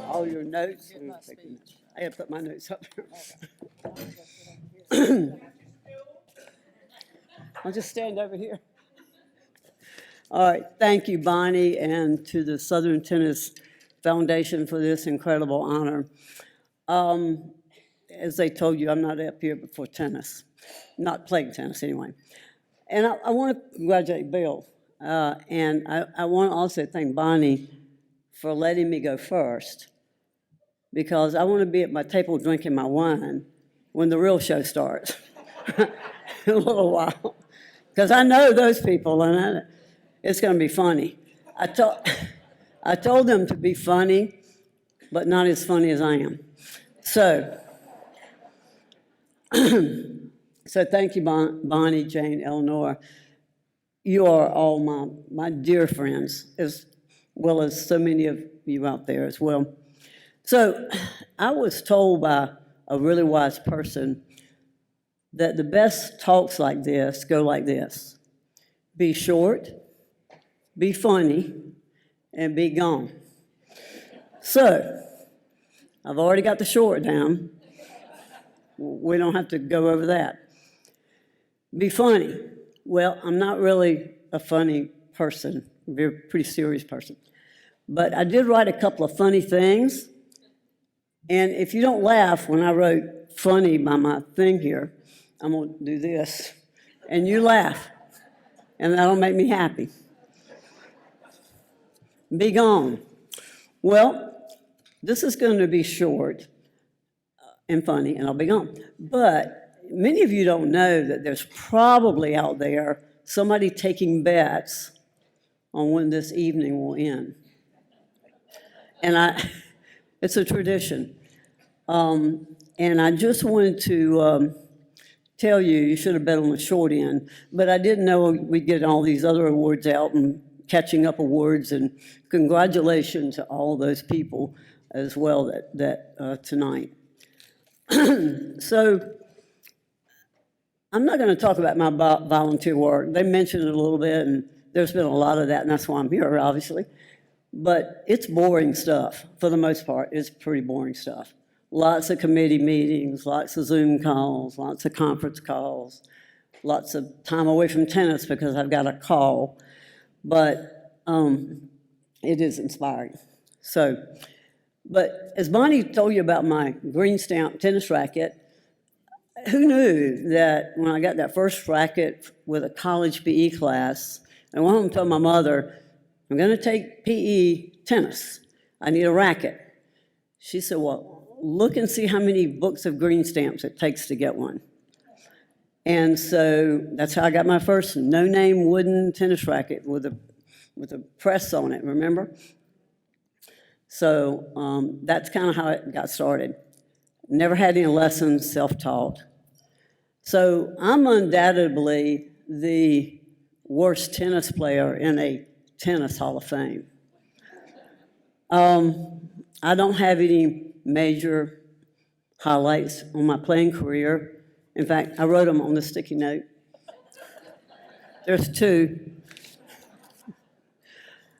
All your notes. I gotta put my notes up there. I'll just stand over here. All right, thank you, Bonnie, and to the Southern Tennis Foundation for this incredible honor. As they told you, I'm not up here for tennis, not playing tennis anyway. And I want to congratulate Bill, and I want to also thank Bonnie for letting me go first, because I want to be at my table drinking my wine when the real show starts in a little while, because I know those people, and it's going to be funny. I told them to be funny, but not as funny as I am. So thank you, Bonnie, Jane, Eleanor. You are all my dear friends, as well as so many of you out there as well. So I was told by a really wise person that the best talks like this go like this: be short, be funny, and be gone. So I've already got the short down. We don't have to go over that. Be funny. Well, I'm not really a funny person. I'm a pretty serious person. But I did write a couple of funny things. And if you don't laugh when I wrote funny by my thing here, I'm going to do this. And you laugh. And that'll make me happy. Be gone. Well, this is going to be short and funny, and I'll be gone. But many of you don't know that there's probably out there somebody taking bets on when this evening will end. And it's a tradition. And I just wanted to tell you, you should have bet on the short end, but I didn't know we'd get all these other awards out and catching up awards, and congratulations to all those people as well that tonight. So I'm not going to talk about my volunteer work. They mentioned it a little bit, and there's been a lot of that, and that's why I'm here, obviously. But it's boring stuff. For the most part, it's pretty boring stuff. Lots of committee meetings, lots of Zoom calls, lots of conference calls, lots of time away from tennis because I've got a call. But it is inspiring. But as Bonnie told you about my green stamp tennis racket, who knew that when I got that first racket with a college PE class, I went home and told my mother, I'm going to take PE tennis. I need a racket. She said, well, look and see how many books of green stamps it takes to get one. And so that's how I got my first no-name wooden tennis racket with a press on it, remember? So that's kind of how it got started. Never had any lessons, self-taught. So I'm undoubtedly the worst tennis player in a tennis Hall of Fame. I don't have any major highlights on my playing career. In fact, I wrote them on the sticky note. There's two.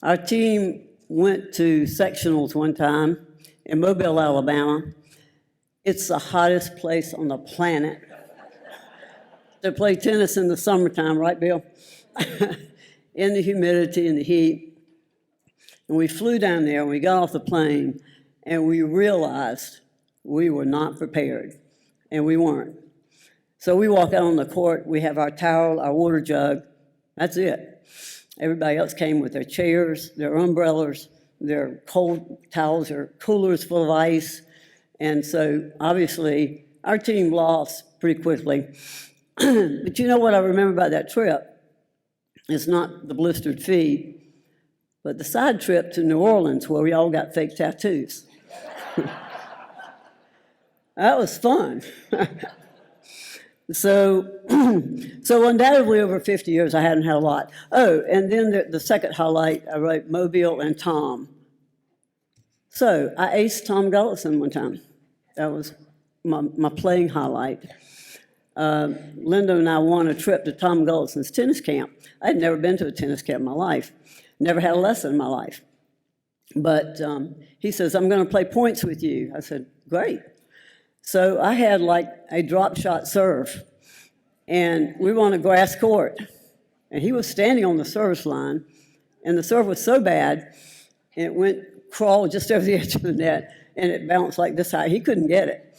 Our team went to sectionals one time in Mobile, Alabama. It's the hottest place on the planet to play tennis in the summertime, right, Bill? In the humidity and the heat. And we flew down there, and we got off the plane, and we realized we were not prepared, and we weren't. So we walk out on the court, we have our towel, our water jug, that's it. Everybody else came with their chairs, their umbrellas, their cold towels, their coolers full of ice. And so obviously our team lost pretty quickly. But you know what I remember about that trip? It's not the blistered feet, but the side trip to New Orleans where we all got fake tattoos. That was fun. So undoubtedly over 50 years, I hadn't had a lot. Oh, and then the second highlight, I wrote Mobile and Tom. So I aced Tom Gullison one time. That was my playing highlight. Linda and I won a trip to Tom Gullison's tennis camp. I'd never been to a tennis camp in my life. Never had a lesson in my life. But he says, I'm going to play points with you. I said, great. So I had like a drop shot serve, and we were on a grass court, and he was standing on the service line, and the serve was so bad, and it went crawl just over the edge of the net, and it bounced like this high. He couldn't get it.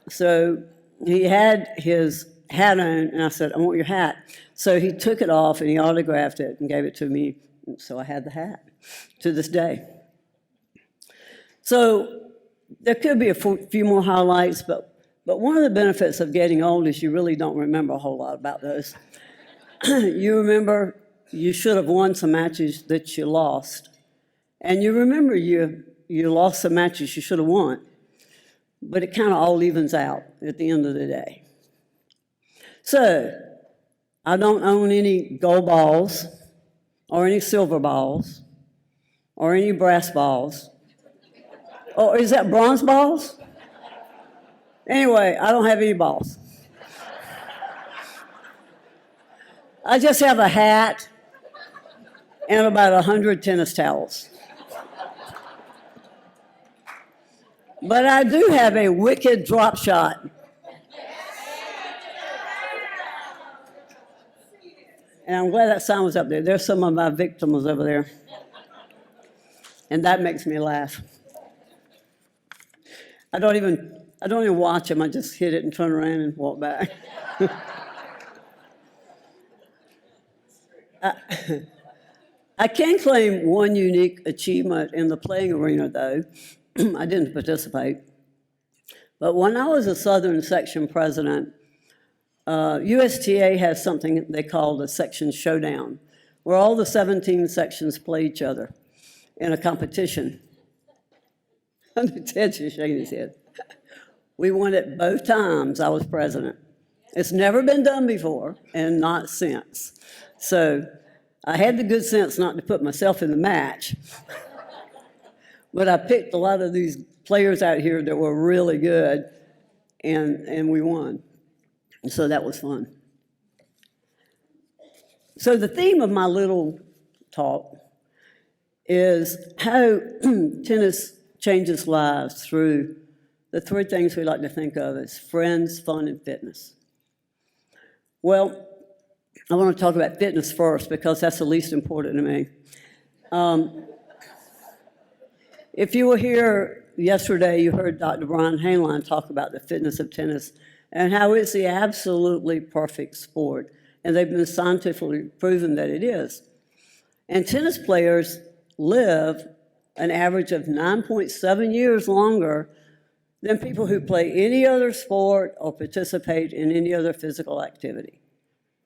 So he had his hat on, and I said, I want your hat. So he took it off, and he autographed it and gave it to me, so I had the hat to this day. So there could be a few more highlights, but one of the benefits of getting old is you really don't remember a whole lot about those. You remember you should have won some matches that you lost, and you remember you lost some matches you should have won, but it kind of all evens out at the end of the day. So I don't own any gold balls or any silver balls or any brass balls. Or is that bronze balls? Anyway, I don't have any balls. I just have a hat and about 100 tennis towels. But I do have a wicked drop shot. And I'm glad that sign was up there. There's some of my victims over there. And that makes me laugh. I don't even watch them. I just hit it and turn around and walk back. I can claim one unique achievement in the playing arena, though. I didn't participate. But when I was a Southern Section president, USTA has something they call the Section Showdown, where all the 17 sections play each other in a competition. Ted's just shaking his head. We won it both times I was president. It's never been done before, and not since. So I had the good sense not to put myself in the match. But I picked a lot of these players out here that were really good, and we won. So that was fun. So the theme of my little talk is how tennis changes lives through the three things we like to think of as friends, fun, and fitness. Well, I want to talk about fitness first because that's the least important to me. If you were here yesterday, you heard Dr. Brian Hale talk about the fitness of tennis and how it's the absolutely perfect sport, and they've been scientifically proven that it is. And tennis players live an average of 9.7 years longer than people who play any other sport or participate in any other physical activity.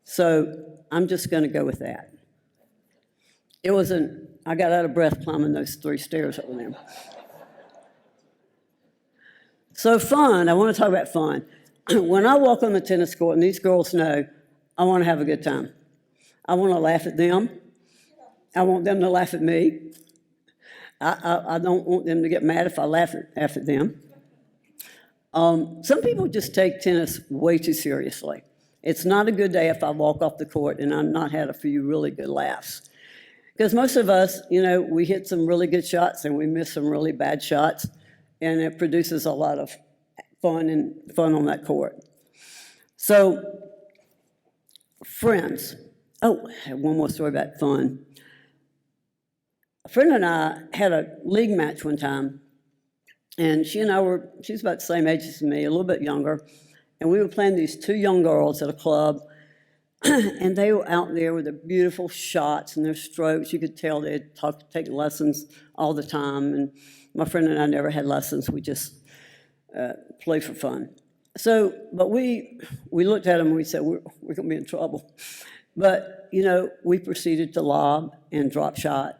So I'm just going to go with that. I got out of breath climbing those 3 stairs over there. So fun, I want to talk about fun. When I walk on the tennis court, and these girls know, I want to have a good time. I want to laugh at them. I want them to laugh at me. I don't want them to get mad if I laugh at them. Some people just take tennis way too seriously. It's not a good day if I walk off the court and I've not had a few really good laughs. Because most of us, we hit some really good shots and we miss some really bad shots, and it produces a lot of fun on that court. So, friends. Oh, I have one more story about fun. A friend and I had a league match one time, and she was about the same age as me, a little bit younger, and we were playing these 2 young girls at a club, and they were out there with their beautiful shots and their strokes. You could tell they'd take lessons all the time, and my friend and I never had lessons. We just played for fun. So, but we looked at them and we said, we're going to be in trouble. But, we proceeded to lob and drop shot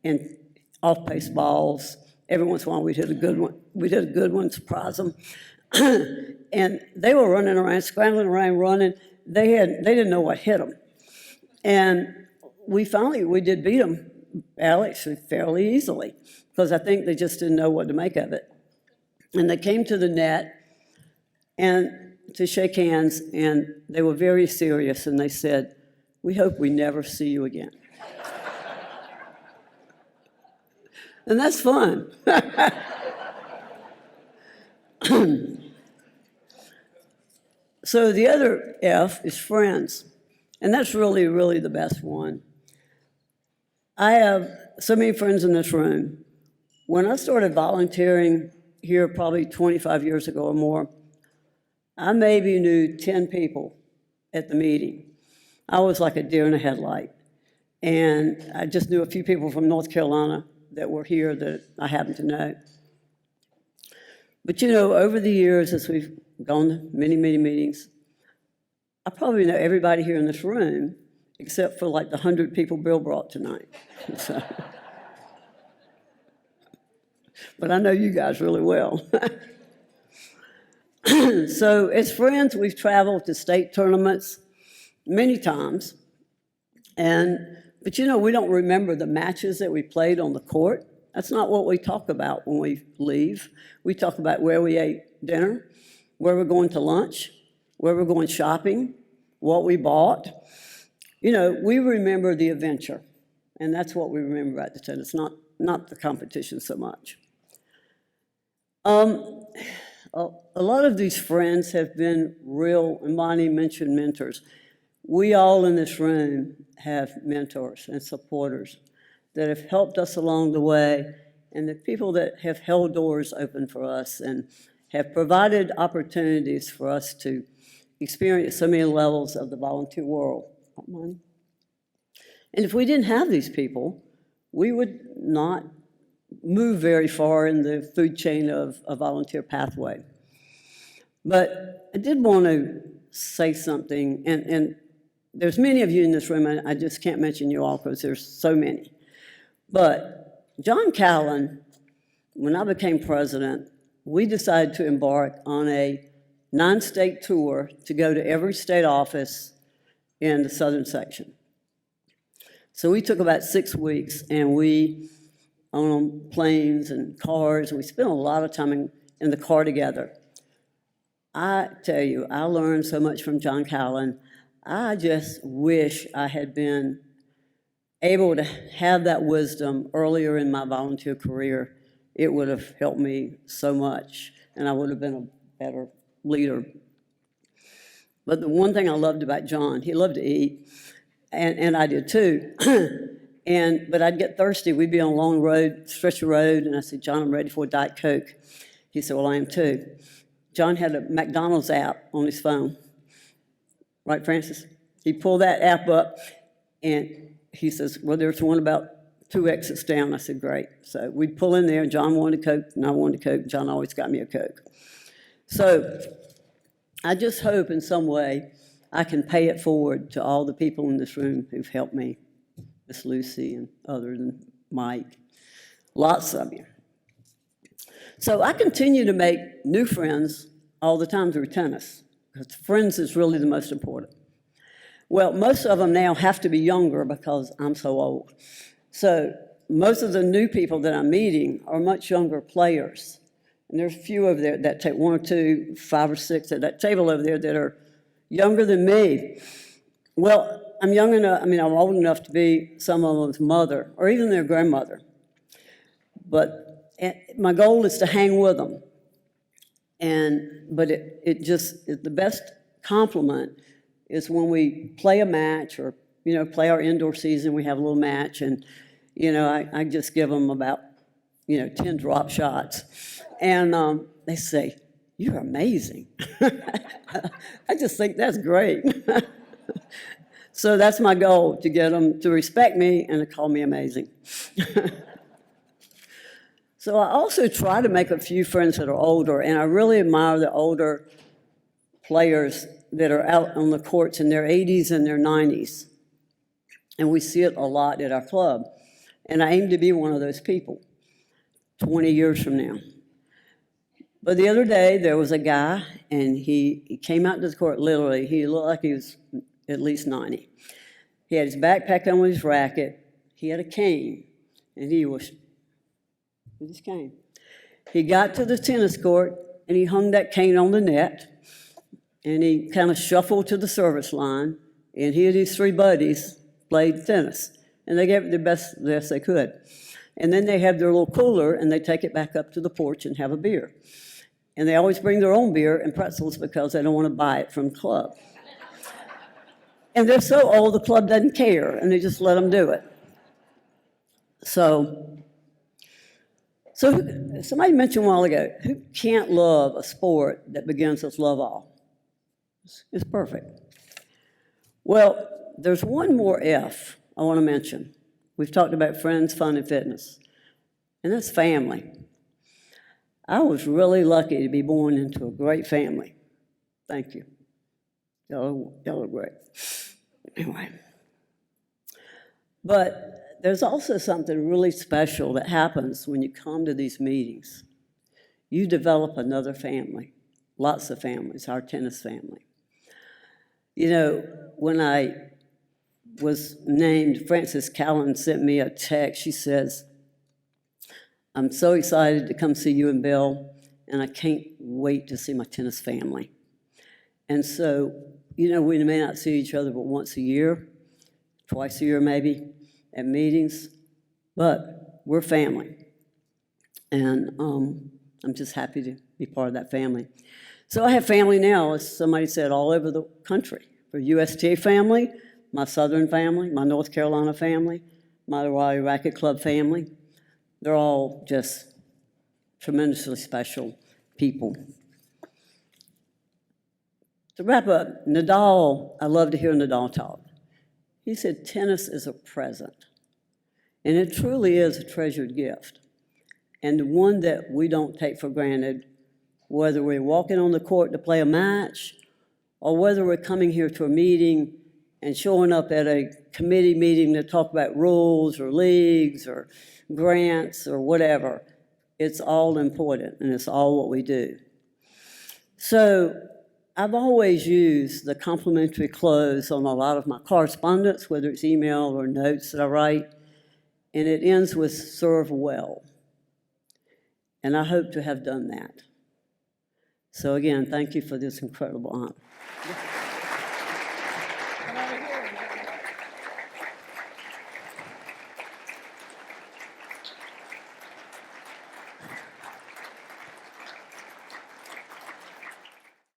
and off-pace balls. Every once in a while we'd hit a good one. We'd hit a good one, surprise them. And they were running around, scrambling around, running. They didn't know what hit them. And we did beat them, Alex, fairly easily, because I think they just didn't know what to make of it. And they came to the net and to shake hands, and they were very serious, and they said, "We hope we never see you again." And that's fun. So the other F is friends, and that's really, really the best one. I have so many friends in this room. When I started volunteering here probably 25 years ago or more, I maybe knew 10 people at the meeting. I was like a deer in a headlight. And I just knew a few people from North Carolina that were here that I happened to know. But over the years, as we've gone to many, many meetings, I probably know everybody here in this room, except for like the 100 people Bill brought tonight. So, but I know you guys really well. So as friends, we've traveled to state tournaments many times. But we don't remember the matches that we played on the court. That's not what we talk about when we leave. We talk about where we ate dinner, where we're going to lunch, where we're going shopping, what we bought. We remember the adventure, and that's what we remember about the tennis, not the competition so much. A lot of these friends have been real, and Bonnie mentioned mentors. We all in this room have mentors and supporters that have helped us along the way, and the people that have held doors open for us and have provided opportunities for us to experience so many levels of the volunteer world. And if we didn't have these people, we would not move very far in the food chain of a volunteer pathway. But I did want to say something, and there's many of you in this room, and I just can't mention you all because there's so many. But John Callan, when I became president, we decided to embark on a 9-state tour to go to every state office in the southern section. So we took about 6 weeks, and we on planes and cars, and we spent a lot of time in the car together. I tell you, I learned so much from John Callan. I just wish I had been able to have that wisdom earlier in my volunteer career. It would have helped me so much, and I would have been a better leader. But the one thing I loved about John, he loved to eat, and I did too. But I'd get thirsty. We'd be on a long road, stretch of road, and I said, John, I'm ready for a Diet Coke. He said, well, I am too. John had a McDonald's app on his phone. Right, Francis? He pulled that app up, and he says, well, there's one about 2 exits down. I said, great. So we'd pull in there, and John wanted a Coke, and I wanted a Coke. John always got me a Coke. So I just hope in some way I can pay it forward to all the people in this room who've helped me, Miss Lucy and others, and Mike, lots of you. So I continue to make new friends all the time through tennis, because friends is really the most important. Well, most of them now have to be younger because I'm so old. So most of the new people that I'm meeting are much younger players. And there's a few over there that take 1 or 2, 5 or 6 at that table over there that are younger than me. Well, I'm old enough to be some of them's mother or even their grandmother. But my goal is to hang with them. But the best compliment is when we play a match or, play our indoor season, we have a little match, and, I just give them about, 10 drop shots. And they say, you're amazing. I just think that's great. So that's my goal, to get them to respect me and to call me amazing. So I also try to make a few friends that are older, and I really admire the older players that are out on the courts in their 80s and their 90s. And we see it a lot at our club. And I aim to be one of those people 20 years from now. But the other day, there was a guy, and he came out to the court, literally. He looked like he was at least 90. He had his backpack on with his racket. He had a cane, and he was with his cane. He got to the tennis court, and he hung that cane on the net, and he kind of shuffled to the service line, and he and his 3 buddies played tennis, and they gave it their best they could. And then they have their little cooler, and they take it back up to the porch and have a beer. And they always bring their own beer and pretzels because they don't want to buy it from the club. And they're so old, the club doesn't care, and they just let them do it. So somebody mentioned a while ago, who can't love a sport that begins with love all? It's perfect. Well, there's one more F I want to mention. We've talked about friends, fun, and fitness, and that's family. I was really lucky to be born into a great family. Thank you. Y'all are great. Anyway. But there's also something really special that happens when you come to these meetings. You develop another family, lots of families, our tennis family. You know, when I was named, Frances Callan sent me a text. She says, I'm so excited to come see you and Bill, and I can't wait to see my tennis family. And so, you know, we may not see each other but once a year, twice a year maybe, at meetings, but we're family. And I'm just happy to be part of that family. So I have family now, as somebody said, all over the country. For USTA family, my Southern family, my North Carolina family, my Raleigh Racquet Club family. They're all just tremendously special people. To wrap up, Nadal, I love to hear Nadal talk. He said tennis is a present, and it truly is a treasured gift, and one that we don't take for granted, whether we're walking on the court to play a match or whether we're coming here to a meeting and showing up at a committee meeting to talk about rules or leagues or grants or whatever. It's all important, and it's all what we do. So I've always used the complimentary close on a lot of my correspondence, whether it's email or notes that I write, and it ends with serve well. And I hope to have done that. So again, thank you for this incredible honor.